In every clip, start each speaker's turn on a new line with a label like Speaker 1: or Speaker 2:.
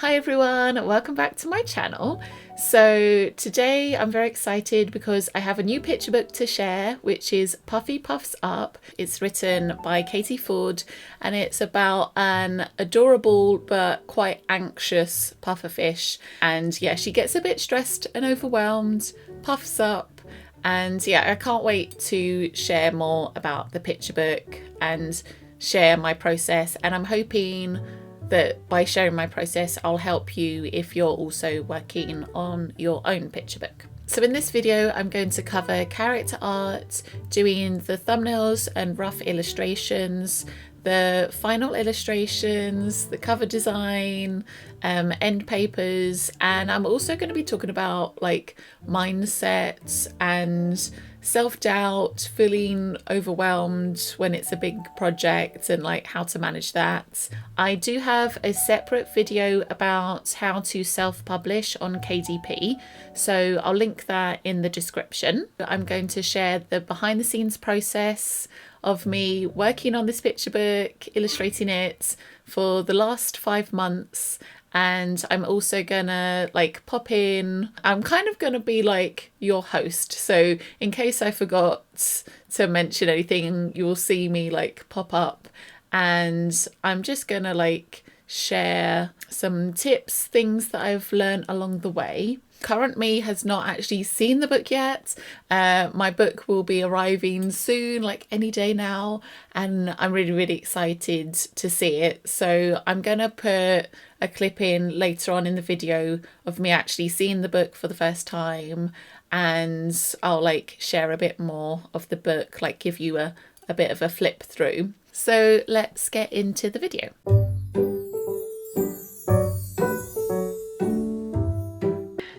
Speaker 1: Hi everyone, welcome back to my channel. So today I'm very excited because I have a new picture book to share, which is Puffy Puffs Up. It's written by Katie Ford and it's about an adorable but quite anxious pufferfish. And yeah, she gets a bit stressed and overwhelmed, puffs up, and yeah, I can't wait to share more about the picture book and share my process. And I'm hoping that by sharing my process, I'll help you if you're also working on your own picture book. So in this video, I'm going to cover character art, doing the thumbnails and rough illustrations, the final illustrations, the cover design, end papers, and I'm also going to be talking about like mindset and self-doubt, feeling overwhelmed when it's a big project and like how to manage that. I do have a separate video about how to self-publish on KDP, so I'll link that in the description. I'm going to share the behind the scenes process of me working on this picture book, illustrating it for the last 5 months. And I'm also gonna like pop in, I'm kind of gonna be like your host. So in case I forgot to mention anything, you'll see me like pop up and I'm just gonna like share some tips, things that I've learned along the way. Current me has not actually seen the book yet. My book will be arriving soon, like any day now, and I'm really excited to see it. So I'm gonna put a clip in later on in the video of me actually seeing the book for the first time, and I'll like share a bit more of the book, like give you a bit of a flip through. So let's get into the video.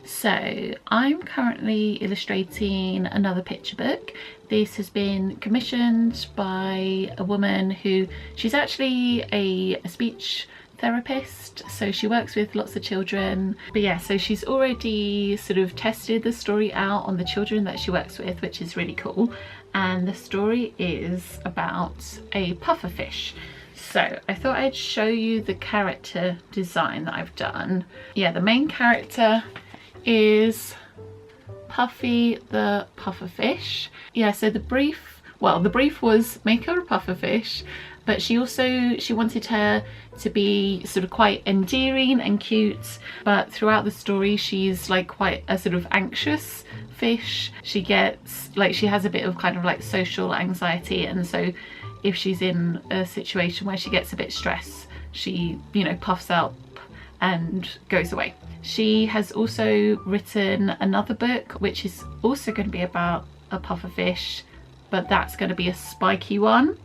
Speaker 1: So I'm currently illustrating another picture book. This has been commissioned by a woman who, she's actually a speech therapist, so she works with lots of children. But yeah, so she's already sort of tested the story out on the children that she works with, which is really cool. And the story is about a pufferfish. So I thought I'd show you the character design that I've done. Yeah, the main character is Puffy the pufferfish. Yeah, so the brief was make her a pufferfish, but she wanted her to be sort of quite endearing and cute, but throughout the story she's like quite a sort of anxious fish. She gets like, she has a bit of kind of like social anxiety, and so if she's in a situation where she gets a bit stressed, she, you know, puffs up and goes away. She has also written another book which is also going to be about a pufferfish, but that's going to be a spiky one.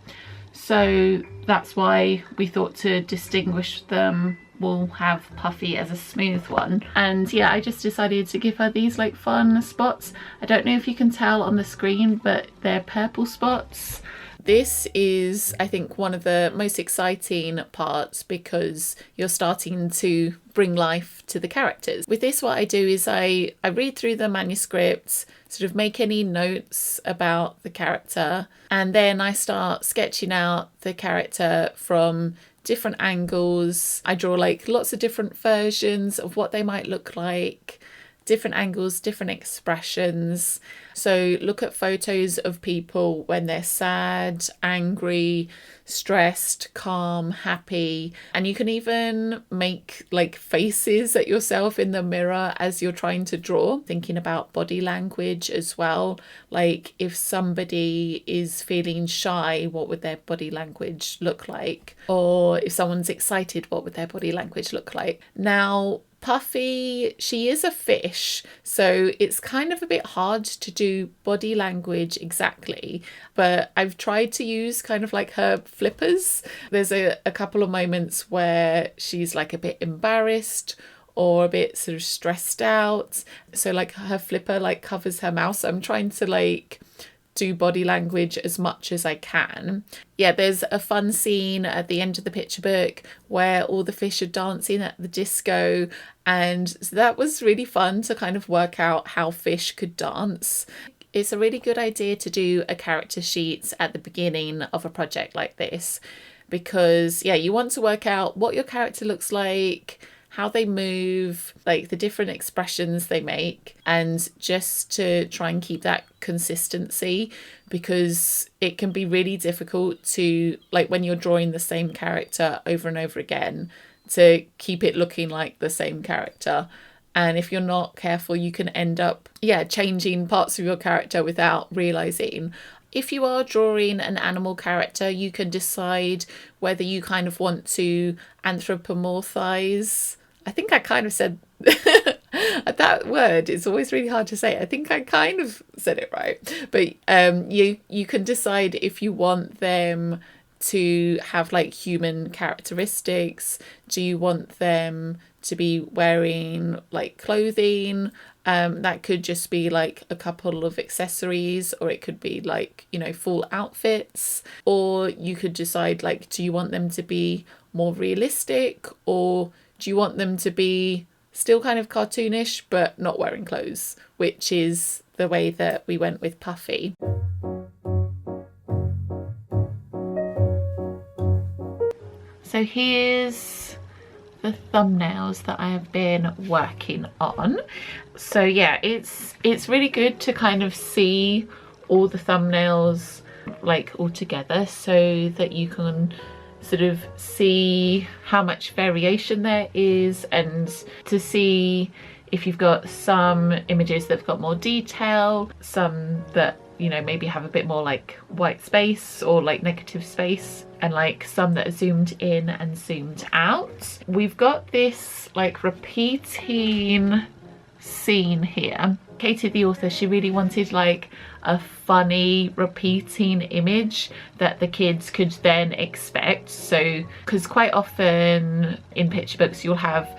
Speaker 1: So that's why we thought to distinguish them, we'll have Puffy as a smooth one. And yeah, I just decided to give her these like fun spots. I don't know if you can tell on the screen, but they're purple spots. This is, I think, one of the most exciting parts because you're starting to bring life to the characters. With this, what I do is I read through the manuscript, sort of make any notes about the character, and then I start sketching out the character from different angles. I draw like lots of different versions of what they might look like, different angles, different expressions. So look at photos of people when they're sad, angry, stressed, calm, happy, and you can even make like faces at yourself in the mirror as you're trying to draw, thinking about body language as well. Like if somebody is feeling shy, what would their body language look like? Or if someone's excited, what would their body language look like? Now, Puffy, she is a fish, so it's kind of a bit hard to do body language exactly, but I've tried to use kind of like her flippers. There's a couple of moments where she's like a bit embarrassed or a bit sort of stressed out, so like her flipper like covers her mouth, so I'm trying to like do body language as much as I can. Yeah, there's a fun scene at the end of the picture book where all the fish are dancing at the disco, and so that was really fun to kind of work out how fish could dance. It's a really good idea to do a character sheet at the beginning of a project like this because yeah, you want to work out what your character looks like, how they move, like the different expressions they make, and just to try and keep that consistency, because it can be really difficult to, like when you're drawing the same character over and over again, to keep it looking like the same character. And if you're not careful, you can end up, changing parts of your character without realizing. If you are drawing an animal character, you can decide whether you kind of want to anthropomorphize. I think I kind of said that word is always really hard to say. I think I kind of said it right. But you can decide if you want them to have like human characteristics. Do you want them to be wearing like clothing? That could just be like a couple of accessories, or it could be like, full outfits. Or you could decide, like, do you want them to be more realistic, or do you want them to be still kind of cartoonish but not wearing clothes, which is the way that we went with Puffy. So here's the thumbnails that I have been working on. So yeah, it's really good to kind of see all the thumbnails like all together, so that you can sort of see how much variation there is, and to see if you've got some images that have got more detail, some that maybe have a bit more like white space or like negative space, and like some that are zoomed in and zoomed out. We've got this like repeating scene here. Katie, the author, she really wanted like a funny repeating image that the kids could then expect. So, because quite often in picture books you'll have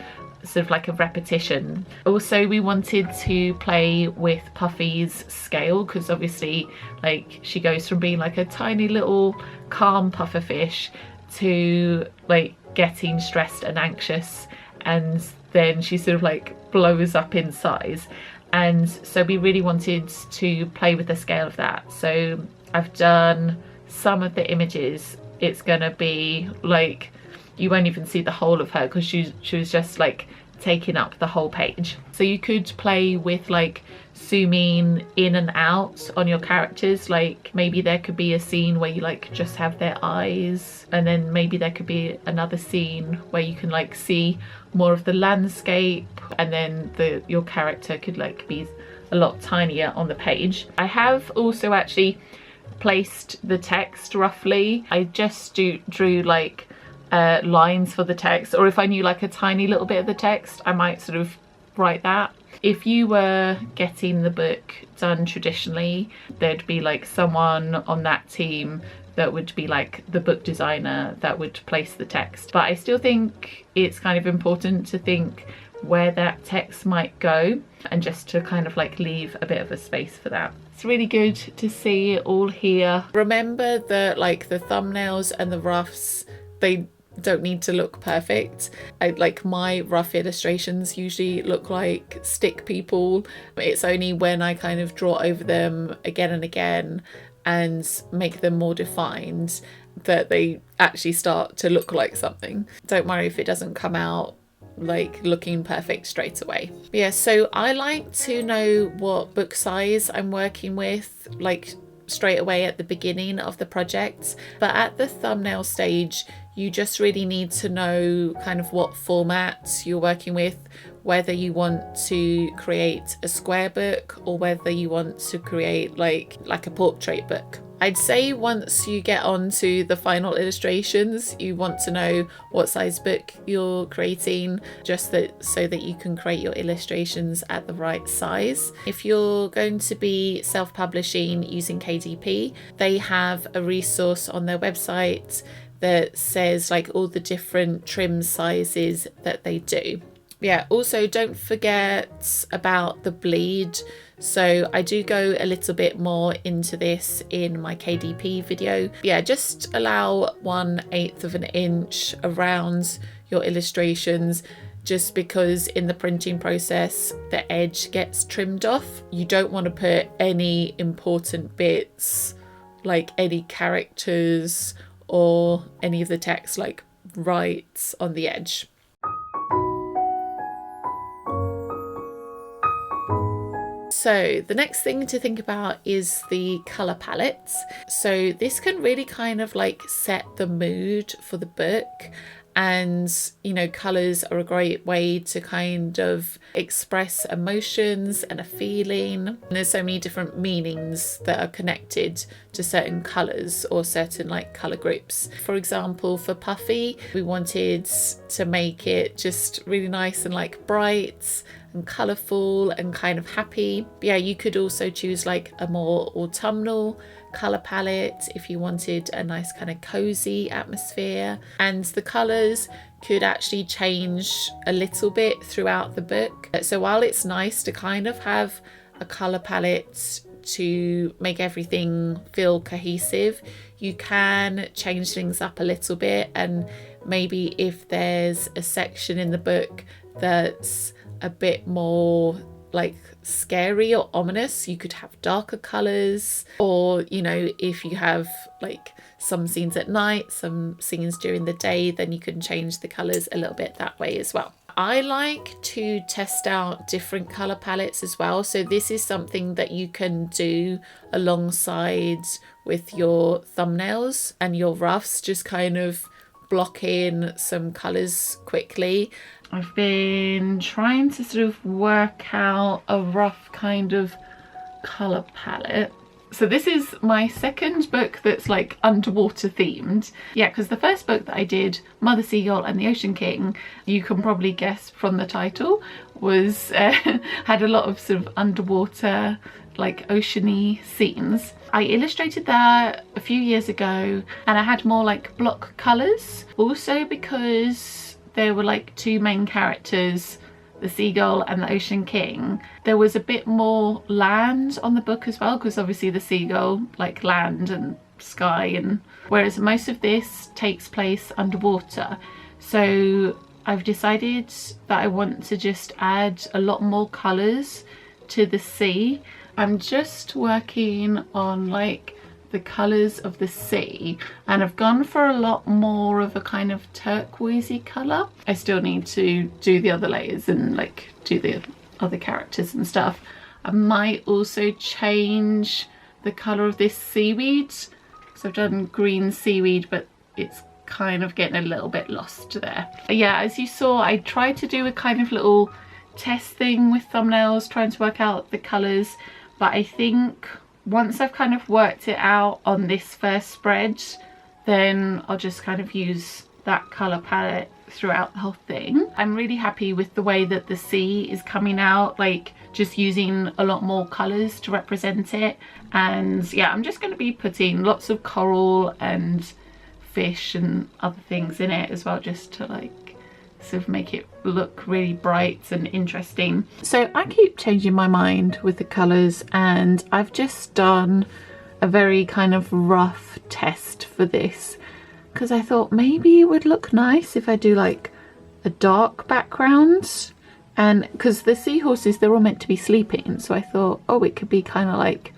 Speaker 1: sort of like a repetition. Also, we wanted to play with Puffy's scale, because obviously like she goes from being like a tiny little calm pufferfish to like getting stressed and anxious, and then she sort of like blows up in size. And so we really wanted to play with the scale of that. So I've done some of the images. It's gonna be like, you won't even see the whole of her, because she was just like taking up the whole page. So you could play with like zooming in and out on your characters. Like maybe there could be a scene where you like just have their eyes, and then maybe there could be another scene where you can like see more of the landscape, and then your character could like be a lot tinier on the page. I have also actually placed the text roughly. I just drew like lines for the text, or if I knew like a tiny little bit of the text, I might sort of write that. If you were getting the book done traditionally, there'd be like someone on that team that would be like the book designer that would place the text. But I still think it's kind of important to think where that text might go, and just to kind of like leave a bit of a space for that. It's really good to see it all here. Remember that like the thumbnails and the roughs, they don't need to look perfect. Like my rough illustrations usually look like stick people. It's only when I kind of draw over them again and again and make them more defined that they actually start to look like something. Don't worry if it doesn't come out like looking perfect straight away. But yeah, so I like to know what book size I'm working with like straight away at the beginning of the project, but at the thumbnail stage you just really need to know kind of what format you're working with, whether you want to create a square book or whether you want to create like a portrait book. I'd say once you get onto the final illustrations, you want to know what size book you're creating, just so that you can create your illustrations at the right size. If you're going to be self-publishing using KDP, they have a resource on their website that says like all the different trim sizes that they do. Yeah, also don't forget about the bleed. So I do go a little bit more into this in my KDP video. Yeah, just allow 1/8 of an inch around your illustrations, just because in the printing process the edge gets trimmed off. You don't want to put any important bits like any characters or any of the text like right on the edge. So the next thing to think about is the colour palettes. So this can really kind of like set the mood for the book. And, you know, colours are a great way to kind of express emotions and a feeling. And there's so many different meanings that are connected to certain colours or certain like colour groups. For example, for Puffy, we wanted to make it just really nice and like bright and colourful and kind of happy. But yeah, you could also choose like a more autumnal colour palette if you wanted a nice kind of cozy atmosphere, and the colours could actually change a little bit throughout the book. So while it's nice to kind of have a colour palette to make everything feel cohesive, you can change things up a little bit, and maybe if there's a section in the book that's a bit more like scary or ominous, you could have darker colours. Or, you know, if you have like some scenes at night, some scenes during the day, then you can change the colours a little bit that way as well. I like to test out different colour palettes as well, so this is something that you can do alongside with your thumbnails and your roughs. Just kind of block in some colours quickly. I've been trying to sort of work out a rough kind of colour palette. So this is my second book that's like underwater themed. Yeah, because the first book that I did, Mother Seagull and the Ocean King, you can probably guess from the title, was had a lot of sort of underwater like oceany scenes. I illustrated that a few years ago, and I had more like block colours, also because there were like two main characters, the seagull and the Ocean King. There was a bit more land on the book as well, because obviously the seagull like land and sky, and whereas most of this takes place underwater. So I've decided that I want to just add a lot more colours to the sea. I'm just working on like the colours of the sea, and I've gone for a lot more of a kind of turquoisey colour. I still need to do the other layers and like do the other characters and stuff. I might also change the colour of this seaweed, so I've done green seaweed, but it's kind of getting a little bit lost there. But yeah, as you saw, I tried to do a kind of little test thing with thumbnails, trying to work out the colours, but I think once I've kind of worked it out on this first spread, then I'll just kind of use that colour palette throughout the whole thing. I'm really happy with the way that the sea is coming out, like just using a lot more colours to represent it. And yeah, I'm just going to be putting lots of coral and fish and other things in it as well, just to like sort of make it look really bright and interesting. So I keep changing my mind with the colours, and I've just done a very kind of rough test for this, because I thought maybe it would look nice if I do like a dark background, and because the seahorses, they're all meant to be sleeping, so I thought, oh, it could be kind of like,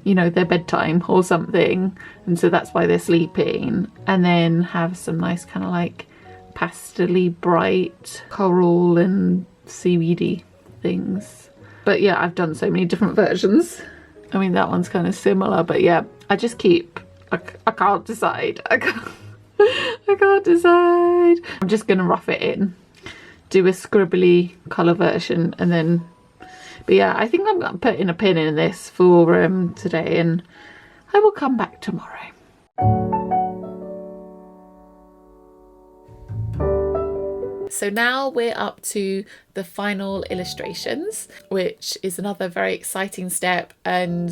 Speaker 1: you know, their bedtime or something, and so that's why they're sleeping, and then have some nice kind of like pastel-y bright coral and seaweedy things. But yeah, I've done so many different versions. I mean, that one's kind of similar, but yeah, I just keep, I can't decide. I can't decide. I'm just gonna rough it in, do a scribbly colour version, and then, but yeah, I think I'm putting a pin in this for today, and I will come back tomorrow. So now we're up to the final illustrations, which is another very exciting step and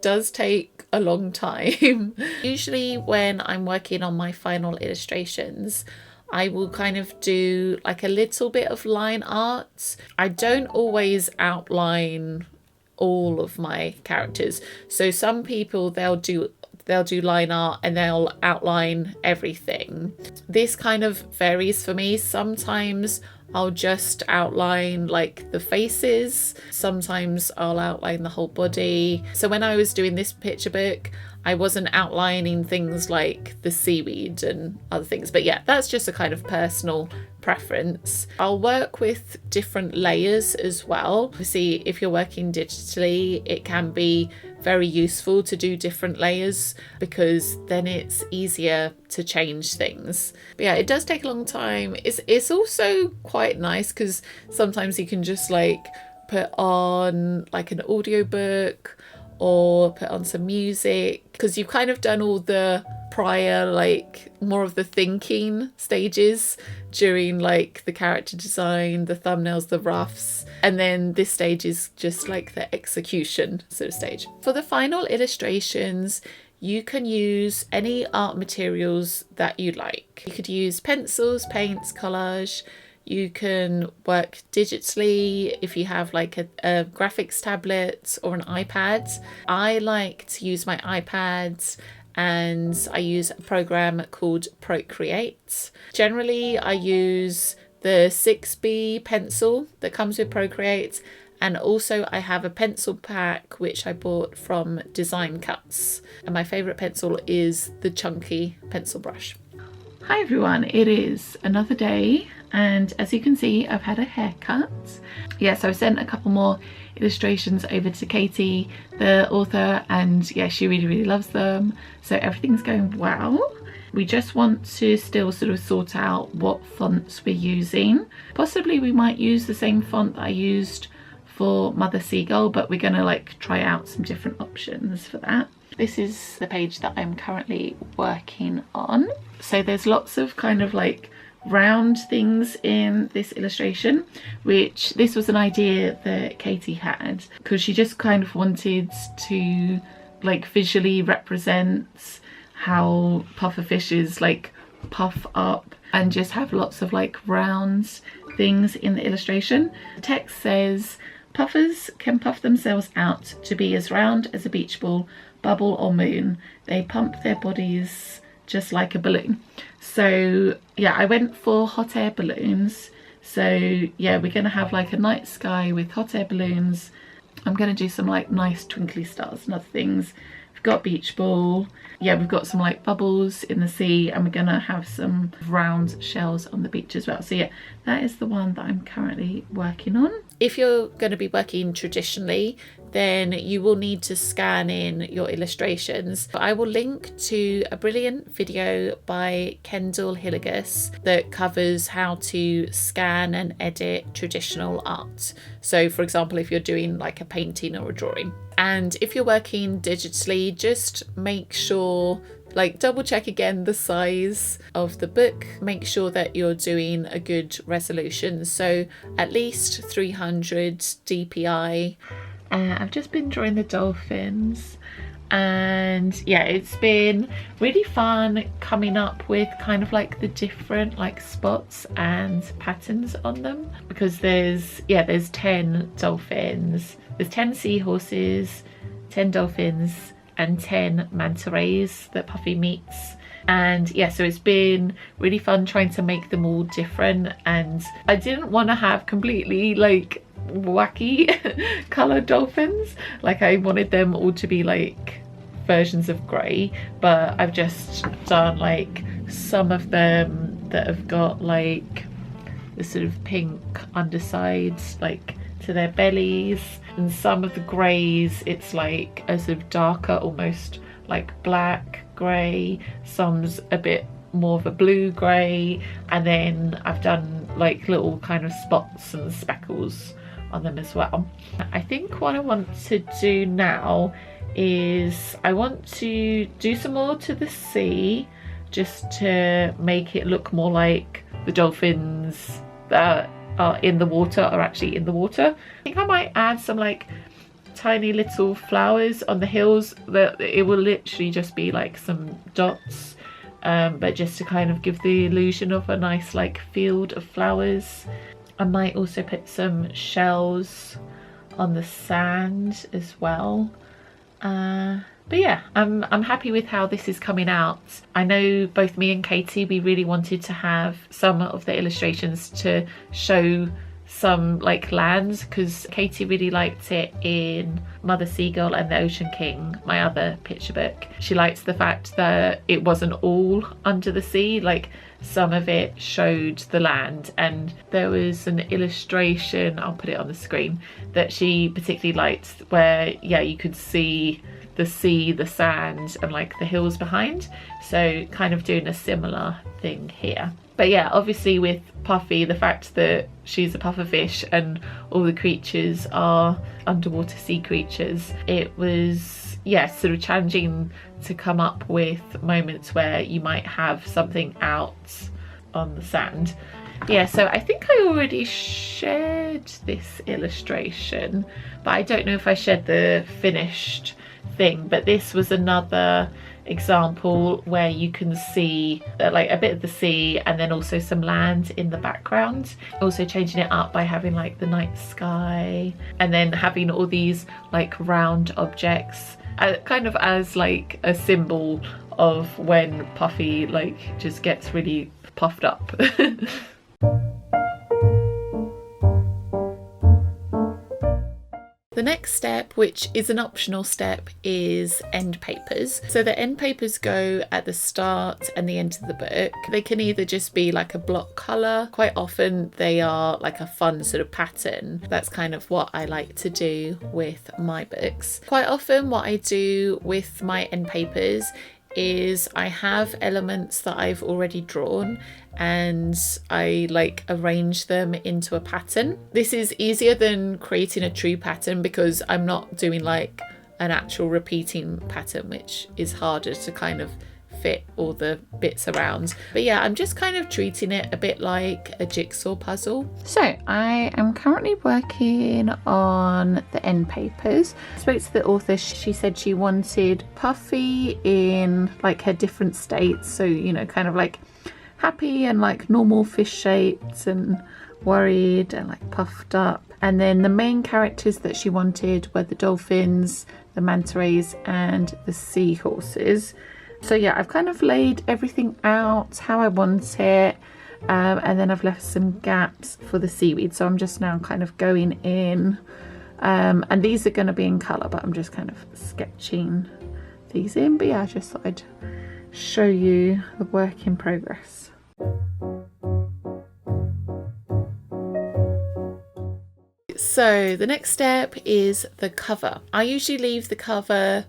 Speaker 1: does take a long time. Usually when I'm working on my final illustrations, I will kind of do like a little bit of line art. I don't always outline all of my characters. So some people, they'll do line art and they'll outline everything. This kind of varies for me. Sometimes I'll just outline like the faces. Sometimes I'll outline the whole body. So when I was doing this picture book, I wasn't outlining things like the seaweed and other things. But yeah, that's just a kind of personal preference. I'll work with different layers as well. Obviously, if you're working digitally, it can be very useful to do different layers because then it's easier to change things. But yeah, it does take a long time. It's also quite nice because sometimes you can just like put on like an audiobook or put on some music because you've kind of done all the prior, like more of the thinking stages during like the character design, the thumbnails, the roughs, and then this stage is just like the execution sort of stage. For the final illustrations, you can use any art materials that you like. You could use pencils, paints, collage. You can work digitally if you have like a graphics tablet or an iPad. I like to use my iPad and I use a program called Procreate. Generally, I use the 6B pencil that comes with Procreate, and also I have a pencil pack which I bought from Design Cuts, and my favourite pencil is the chunky pencil brush. Hi everyone, it is another day, and as you can see I've had a haircut. Yeah, so I sent a couple more illustrations over to Katie, the author, and yeah, she really loves them, so everything's going well. We just want to still sort of sort out what fonts we're using. Possibly we might use the same font that I used for Mother Seagull, but we're gonna like try out some different options for that. This is the page that I'm currently working on. So there's lots of kind of like round things in this illustration, which this was an idea that Katie had because she just kind of wanted to like visually represent how puffer fishes like puff up and just have lots of like round things in the illustration. The text says, puffers can puff themselves out to be as round as a beach ball, bubble or moon. They pump their bodies just like a balloon. So yeah, I went for hot air balloons. So yeah, we're gonna have like a night sky with hot air balloons. I'm gonna do some like nice twinkly stars and other things. We've got beach ball. Yeah, we've got some like bubbles in the sea, and we're gonna have some round shells on the beach as well. So yeah, that is the one that I'm currently working on. If you're going to be working traditionally, then you will need to scan in your illustrations. I will link to a brilliant video by Kendall Hillegas that covers how to scan and edit traditional art. So for example, if you're doing like a painting or a drawing. And if you're working digitally, just make sure, like double check again the size of the book, make sure that you're doing a good resolution, so at least 300 dpi. I've just been drawing the dolphins, and yeah, it's been really fun coming up with kind of like the different like spots and patterns on them, because there's 10 dolphins, there's 10 seahorses, 10 dolphins and 10 manta rays that Puffy meets. And yeah, so it's been really fun trying to make them all different, and I didn't want to have completely like wacky coloured dolphins. Like I wanted them all to be like versions of grey, but I've just done like some of them that have got like the sort of pink undersides like to their bellies, and some of the greys it's like a sort of darker, almost like black grey, some's a bit more of a blue grey, and then I've done like little kind of spots and speckles on them as well. I think what I want to do now is I want to do some more to the sea, just to make it look more like the dolphins that are in the water are actually in the water. I think I might add some like tiny little flowers on the hills, that it will literally just be like some dots, but just to kind of give the illusion of a nice like field of flowers. I might also put some shells on the sand as well. But yeah, I'm happy with how this is coming out. I know both me and Katie, we really wanted to have some of the illustrations to show some like lands, because Katie really liked it in Mother Seagull and the Ocean King, my other picture book. She liked the fact that it wasn't all under the sea, like some of it showed the land, and there was an illustration, I'll put it on the screen, that she particularly liked where, yeah, you could see the sea, the sand, and like the hills behind. So kind of doing a similar thing here. But yeah, obviously with Puffy, the fact that she's a pufferfish and all the creatures are underwater sea creatures, it was, yeah, sort of challenging to come up with moments where you might have something out on the sand. Yeah, so I think I already shared this illustration, but I don't know if I shared the finished thing. But this was another example where you can see like a bit of the sea and then also some land in the background, also changing it up by having like the night sky and then having all these like round objects kind of as like a symbol of when Puffy like just gets really puffed up. The next step, which is an optional step, is end papers. So the end papers go at the start and the end of the book. They can either just be like a block colour. Quite often they are like a fun sort of pattern. That's kind of what I like to do with my books. Quite often what I do with my end papers is I have elements that I've already drawn and I like arrange them into a pattern. This is easier than creating a true pattern because I'm not doing like an actual repeating pattern, which is harder to kind of fit all the bits around. But yeah, I'm just kind of treating it a bit like a jigsaw puzzle. So I am currently working on the end papers. I spoke to the author. She said she wanted Puffy in like her different states, so you know, kind of like happy and like normal fish shapes and worried and like puffed up. And then the main characters that she wanted were the dolphins, the manta rays and the seahorses. So yeah, I've kind of laid everything out how I want it, and then I've left some gaps for the seaweed. So I'm just now kind of going in, and these are going to be in colour, but I'm just kind of sketching these in. But yeah, I just thought I'd show you the work in progress. So the next step is the cover. I usually leave the cover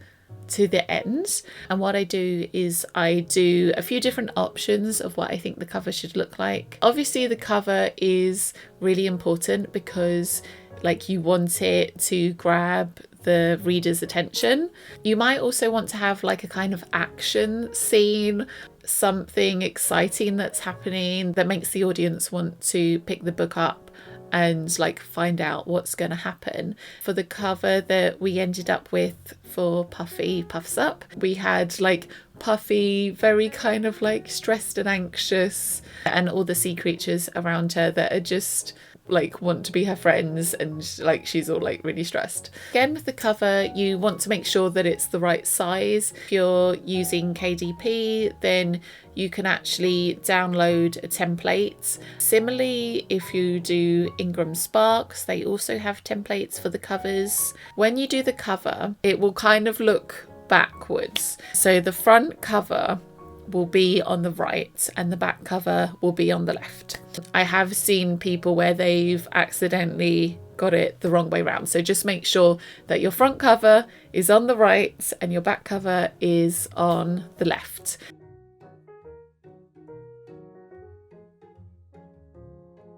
Speaker 1: to the end, and what I do is I do a few different options of what I think the cover should look like. Obviously the cover is really important because like you want it to grab the reader's attention. You might also want to have like a kind of action scene, something exciting that's happening that makes the audience want to pick the book up and like find out what's going to happen. For the cover that we ended up with for Puffy Puffs Up, we had like Puffy very kind of like stressed and anxious, and all the sea creatures around her that are just like want to be her friends, and like she's all like really stressed. Again, with the cover you want to make sure that it's the right size. If you're using KDP, then you can actually download a template. Similarly, if you do Ingram Sparks, they also have templates for the covers. When you do the cover, it will kind of look backwards. So the front cover will be on the right and the back cover will be on the left. I have seen people where they've accidentally got it the wrong way around. So just make sure that your front cover is on the right and your back cover is on the left.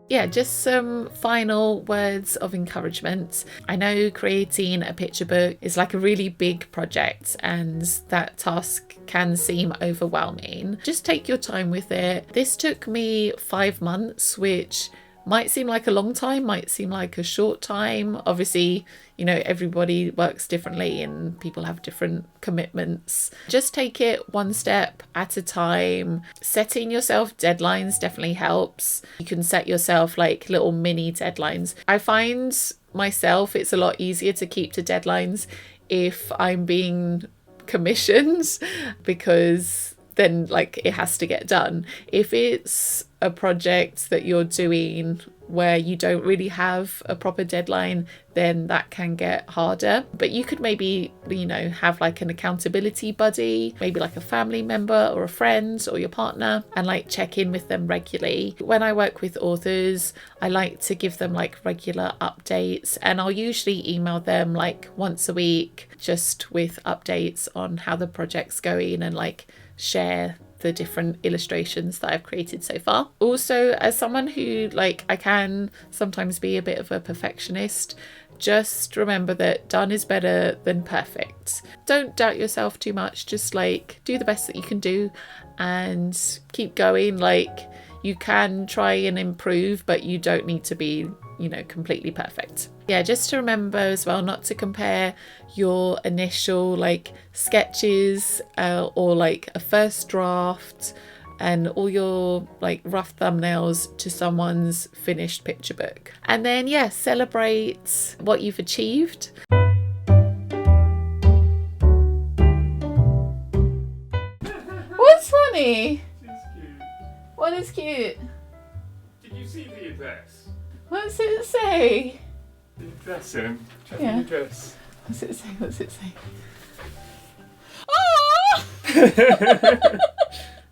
Speaker 1: Yeah, just some final words of encouragement. I know creating a picture book is like a really big project and that task can seem overwhelming. Just take your time with it. This took me 5 months, which might seem like a long time, might seem like a short time. Obviously, you know, everybody works differently and people have different commitments. Just take it one step at a time. Setting yourself deadlines definitely helps. You can set yourself like little mini deadlines. I find myself it's a lot easier to keep to deadlines if I'm being commissioned, because then like it has to get done. If it's a project that you're doing where you don't really have a proper deadline, then that can get harder. But you could maybe, you know, have like an accountability buddy, maybe like a family member or a friend or your partner, and like check in with them regularly. When I work with authors, I like to give them like regular updates, and I'll usually email them like once a week just with updates on how the project's going and like share the different illustrations that I've created so far. Also, as someone who like, I can sometimes be a bit of a perfectionist, just remember that done is better than perfect. Don't doubt yourself too much, just like do the best that you can do and keep going. Like, you can try and improve, but you don't need to be, you know, completely perfect. Yeah, just to remember as well not to compare your initial like sketches or like a first draft and all your like rough thumbnails to someone's finished picture book. And then yeah, celebrate what you've achieved. What's funny? What is cute?
Speaker 2: Did you see the address?
Speaker 1: What does it say?
Speaker 2: The address, check
Speaker 1: Yeah.
Speaker 2: the address.
Speaker 1: What's it say? What's it say? Oh!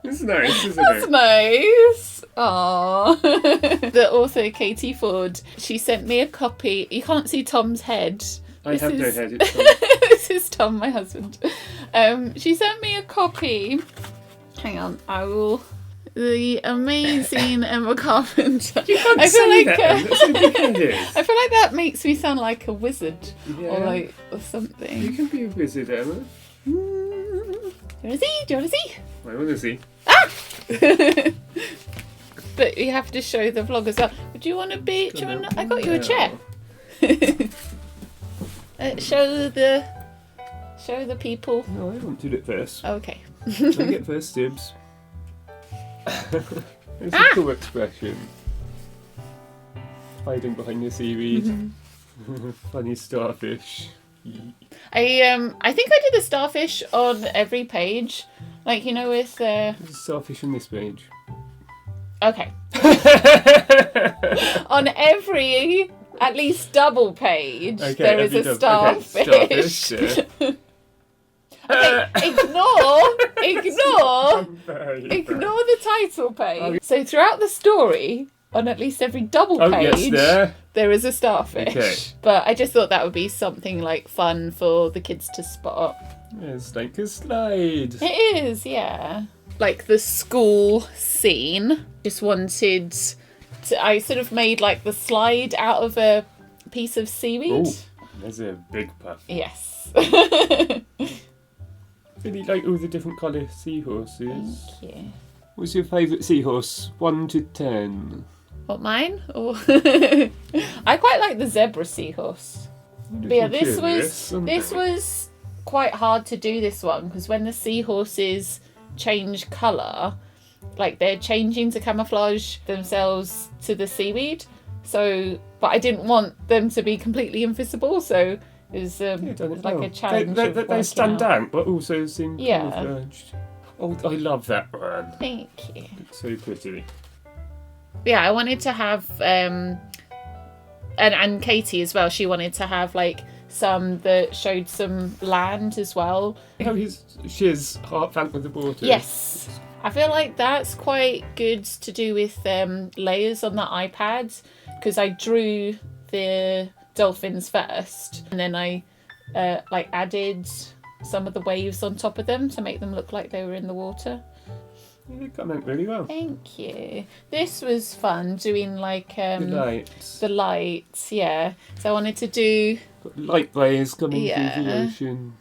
Speaker 2: It's nice, isn't
Speaker 1: That's
Speaker 2: it?
Speaker 1: nice. Aww. The author, Katie Ford, she sent me a copy. You can't see Tom's head.
Speaker 2: I have no
Speaker 1: is-
Speaker 2: head, it's fine.
Speaker 1: This is Tom, my husband. She sent me a copy. Hang on, I will. The amazing Emma Carpenter.
Speaker 2: You can't
Speaker 1: I feel
Speaker 2: say
Speaker 1: like
Speaker 2: that, that's ridiculous.
Speaker 1: I feel like that makes me sound like a wizard
Speaker 2: Yeah.
Speaker 1: or something.
Speaker 2: You can be a wizard, Emma.
Speaker 1: Do you want to see? Do you want to see?
Speaker 2: I want to see.
Speaker 1: But you have to show the vlog as well. Do you want to be? Do you want? I got you a chair. Show the people.
Speaker 2: No, I want to do it first.
Speaker 1: Okay.
Speaker 2: I get first dibs. It's a cool expression. Hiding behind the seaweed. Funny starfish.
Speaker 1: I think I did the starfish on every page, like, you know, with
Speaker 2: There's a starfish on this page.
Speaker 1: okay. On every at least double page,
Speaker 2: Okay,
Speaker 1: there is a
Speaker 2: okay,
Speaker 1: starfish.
Speaker 2: starfish, yeah.
Speaker 1: Okay, ignore the title page. So throughout the story, on at least every double page, there is a starfish.
Speaker 2: Okay.
Speaker 1: But I just thought that would be something like fun for the kids to spot.
Speaker 2: It's like a slide.
Speaker 1: It is, yeah. Like the school scene. Just wanted to, I sort of made like the slide out of a piece of seaweed.
Speaker 2: Oh, there's a big puff.
Speaker 1: Yes.
Speaker 2: Really like all the different colour seahorses.
Speaker 1: Thank you.
Speaker 2: What's your favourite seahorse? 1 to 10.
Speaker 1: What, mine? Or I quite like the zebra seahorse. But yeah, this was quite hard to do, this one, because when the seahorses change colour, like they're changing to camouflage themselves to the seaweed. So, but I didn't want them to be completely invisible, so it was like a challenge.
Speaker 2: They stand out, but also seem camouflaged. Oh, I love that one.
Speaker 1: Thank you.
Speaker 2: It's so pretty.
Speaker 1: Yeah, I wanted to have and Katie as well, she wanted to have like some that showed some land as well.
Speaker 2: How she's heart fan with the water.
Speaker 1: Yes, I feel like that's quite good to do with layers on the iPad, because I drew the dolphins first and then I like added some of the waves on top of them to make them look like they were in the water.
Speaker 2: They come out really well.
Speaker 1: Thank you. This was fun doing like
Speaker 2: the
Speaker 1: lights, yeah. So I wanted to do
Speaker 2: light rays coming through the ocean.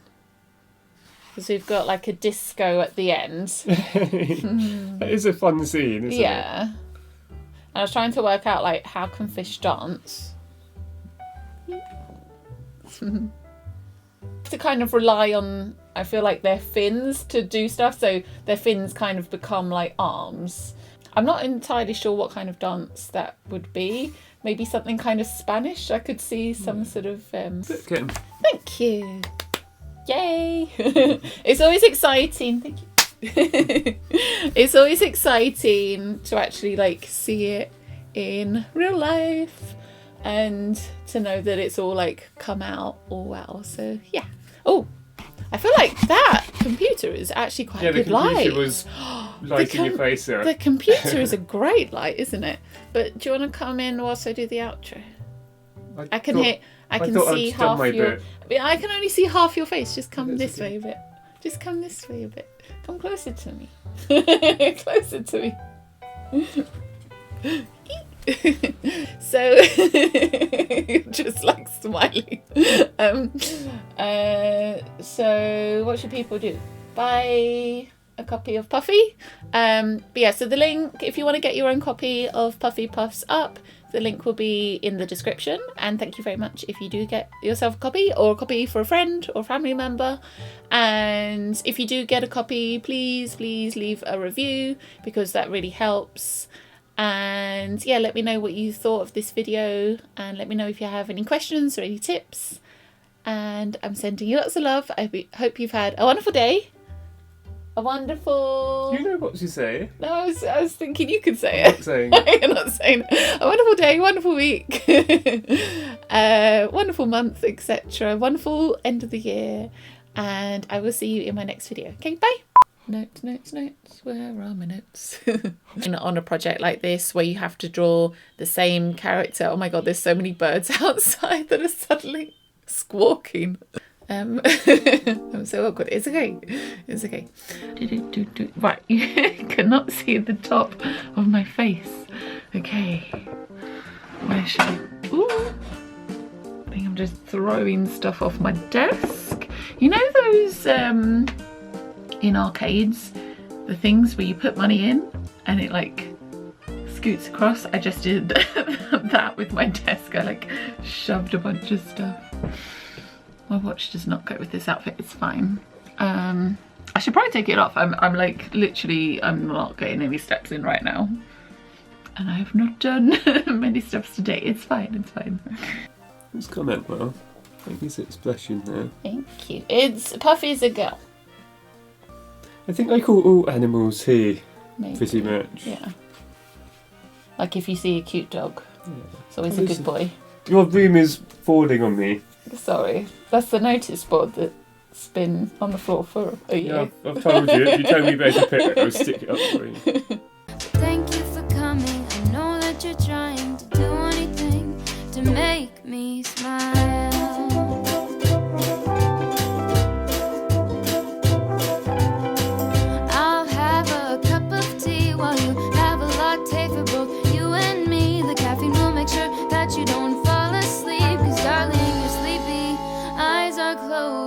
Speaker 1: Because we've got like a disco at the end.
Speaker 2: That is a fun scene, isn't it?
Speaker 1: Yeah. And I was trying to work out like how can fish dance. To kind of rely on, I feel like, their fins to do stuff, so their fins kind of become like arms. I'm not entirely sure what kind of dance that would be. Maybe something kind of Spanish. I could see some sort of
Speaker 2: Okay.
Speaker 1: Thank you. Yay. It's always exciting. Thank you. It's always exciting to actually like see it in real life, and to know that it's all like come out all well. So yeah. Oh, I feel like that computer is actually quite a good light.
Speaker 2: Yeah, the computer was lighting your face there.
Speaker 1: The computer is a great light, isn't it? But do you want to come in whilst I do the outro? I can see half your. I can only see half your face. Just come this way a bit. Just come this way a bit. Come closer to me. Closer to me. So just like smiling. So what should people do? Buy a copy of Puffy. But yeah, so the link, if you want to get your own copy of Puffy Puffs Up, the link will be in the description. And thank you very much if you do get yourself a copy, or a copy for a friend or family member. And if you do get a copy, please leave a review, because that really helps. And yeah, let me know what you thought of this video, and let me know if you have any questions or any tips. And I'm sending you lots of love. I hope you've had a wonderful day. A wonderful...
Speaker 2: You know what to say.
Speaker 1: No, I was thinking you could say
Speaker 2: I'm
Speaker 1: it.
Speaker 2: not saying
Speaker 1: You're not saying it. A wonderful day, wonderful week, wonderful month, etc. Wonderful end of the year. And I will see you in my next video. Okay, bye. Notes. Where are my notes? On a project like this where you have to draw the same character. Oh my god, there's so many birds outside that are suddenly squawking. I'm so awkward. It's okay. It's okay. Right, you cannot see the top of my face. Okay. Where should I... Ooh. I think I'm just throwing stuff off my desk. You know those in arcades, the things where you put money in and it like scoots across? I just did that with my desk. I like shoved a bunch of stuff. My watch does not go with this outfit. It's fine. I should probably take it off. I'm like literally, I'm not getting any steps in right now, and I have not done many steps today. It's fine. It's fine.
Speaker 2: It's comment well. I guess it's splashing there.
Speaker 1: Thank you. It's Puffy's a girl.
Speaker 2: I think I call all animals here.
Speaker 1: Maybe.
Speaker 2: Pretty much.
Speaker 1: Yeah. Like if you see a cute dog,
Speaker 2: Yeah.
Speaker 1: it's always a good boy.
Speaker 2: Your room is falling on me.
Speaker 1: Sorry, that's the notice board that's been on the floor for a year.
Speaker 2: Yeah, I've told you. If you tell me where to pick it, I'll stick it up for you.
Speaker 3: Thank you for coming. I know that you're trying to do anything to make me smile. I'll have a cup of tea while you have a latte for both you and me. The caffeine will make sure that you don't fall asleep, 'cause darling, you're sleepy, eyes are closed.